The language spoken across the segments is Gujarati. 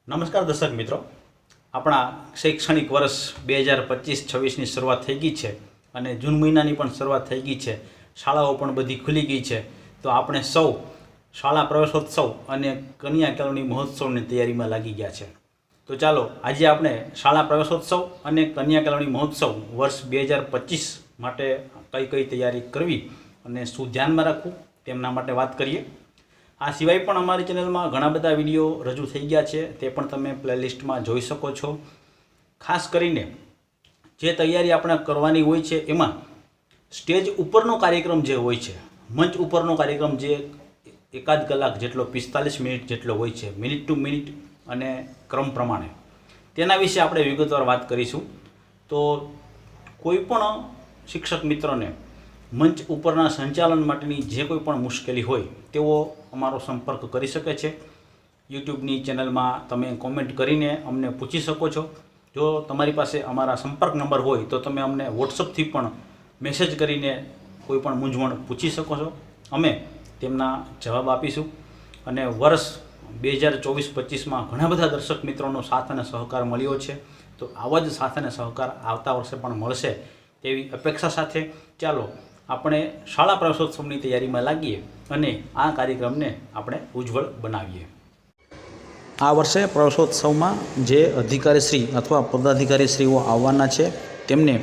નમસ્કાર દર્શક મિત્રો, આપણા શૈક્ષણિક વર્ષ 2025-26ની શરૂઆત થઈ ગઈ છે અને જૂન મહિનાની પણ શરૂઆત થઈ ગઈ છે. શાળાઓ પણ બધી ખુલી ગઈ છે. તો આપણે સૌ શાળા પ્રવેશોત્સવ અને કન્યા કેળવણી મહોત્સવની તૈયારીમાં લાગી ગયા છે. તો ચાલો આજે આપણે શાળા પ્રવેશોત્સવ અને કન્યા કેળવણી મહોત્સવ વર્ષ 2025 માટે કઈ કઈ તૈયારી કરવી અને શું ધ્યાનમાં રાખવું તેમના માટે વાત કરીએ. આ સિવાય પણ અમારી ચેનલમાં ઘણા બધા વિડીયો રજૂ થઈ ગયા છે, તે પણ તમે પ્લેલિસ્ટમાં જોઈ શકો છો. ખાસ કરીને જે તૈયારી આપણે કરવાની હોય છે એમાં સ્ટેજ ઉપરનો કાર્યક્રમ જે હોય છે, મંચ ઉપરનો કાર્યક્રમ જે એકાદ કલાક જેટલો 45 મિનિટ જેટલો હોય છે, મિનિટ ટુ મિનિટ અને ક્રમ પ્રમાણે, તેના વિશે આપણે વિગતવાર વાત કરીશું. તો કોઈ પણ શિક્ષક મિત્રોને મંચ ઉપરના સંચાલન માટેની જે કોઈ પણ મુશ્કેલી હોય તેઓ અમારો સંપર્ક કરી શકે છે. યુટ્યુબની ચેનલમાં તમે કોમેન્ટ કરીને અમને પૂછી શકો છો. જો તમારી પાસે અમારા સંપર્ક નંબર હોય તો તમે અમને વોટ્સઅપથી પણ મેસેજ કરીને કોઈ પણ મૂંઝવણ પૂછી શકો છો. અમે તેમના જવાબ આપીશું. અને વર્ષ 2024-25માં ઘણા બધા દર્શક મિત્રોનો સાથ અને સહકાર મળ્યો છે. તો આવા જ સાથ અને સહકાર આવતા વર્ષે પણ મળશે તેવી અપેક્ષા સાથે ચાલો આપણે શાળા પ્રવેશોત્સવની તૈયારીમાં લાગીએ અને આ કાર્યક્રમને આપણે ઉજ્જવળ બનાવીએ. આ વર્ષે પ્રવેશોત્સવમાં જે અધિકારીશ્રી અથવા પદાધિકારીશ્રીઓ આવવાના છે તેમને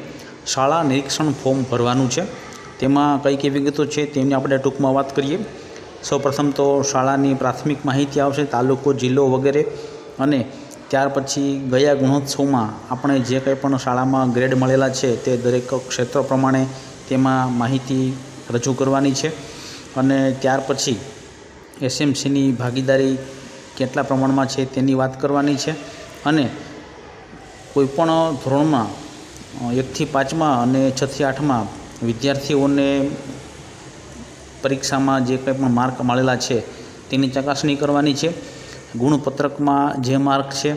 શાળા નિરીક્ષણ ફોર્મ ભરવાનું છે. તેમાં કઈ કઈ વિગતો છે તેમની આપણે ટૂંકમાં વાત કરીએ. સૌપ્રથમ તો શાળાની પ્રાથમિક માહિતી આવશે, તાલુકો, જિલ્લો વગેરે, અને ત્યાર પછી ગયા ગુણોત્સવમાં આપણે જે કંઈ પણ શાળામાં ગ્રેડ મળેલા છે તે દરેક ક્ષેત્ર પ્રમાણે તેમાં માહિતી રજૂ કરવાની છે. અને ત્યાર પછી એસએમસીની ભાગીદારી કેટલા પ્રમાણમાં છે તેની વાત કરવાની છે. અને કોઈપણ ધોરણમાં 1થી 5માં અને 6થી 8માં વિદ્યાર્થીઓને પરીક્ષામાં જે કંઈ પણ માર્ક મળેલા છે તેની ચકાસણી કરવાની છે. ગુણપત્રકમાં જે માર્ક છે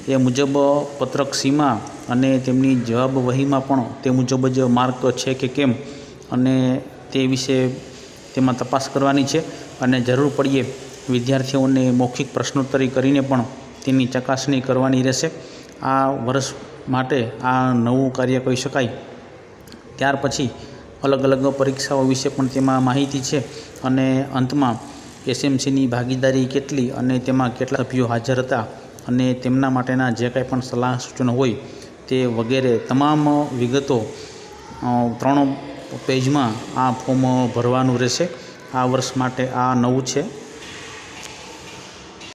એ મુજબ પત્રક સીમાં અને તેમની જવાબ વહીમાં પણ તે મુજબ જ માર્ક છે કે કેમ, અને તે વિશે તેમાં તપાસ કરવાની છે. અને જરૂર પડીએ વિદ્યાર્થીઓને મૌખિક પ્રશ્નોત્તરી કરીને પણ તેની ચકાસણી કરવાની રહેશે. આ વર્ષ માટે આ નવું કાર્ય કહી શકાય. ત્યાર પછી અલગ અલગ પરીક્ષાઓ વિશે પણ તેમાં માહિતી છે. અને અંતમાં એસએમસીની ભાગીદારી કેટલી અને તેમાં કેટલા સભ્યો હાજર હતા અને તેમના માટેના જે કંઈ પણ સલાહ સૂચનો હોય તે વગેરે તમામ વિગતો 3 પેજમાં આ ફોર્મ ભરવાનું રહેશે. આ વર્ષ માટે આ નવું છે.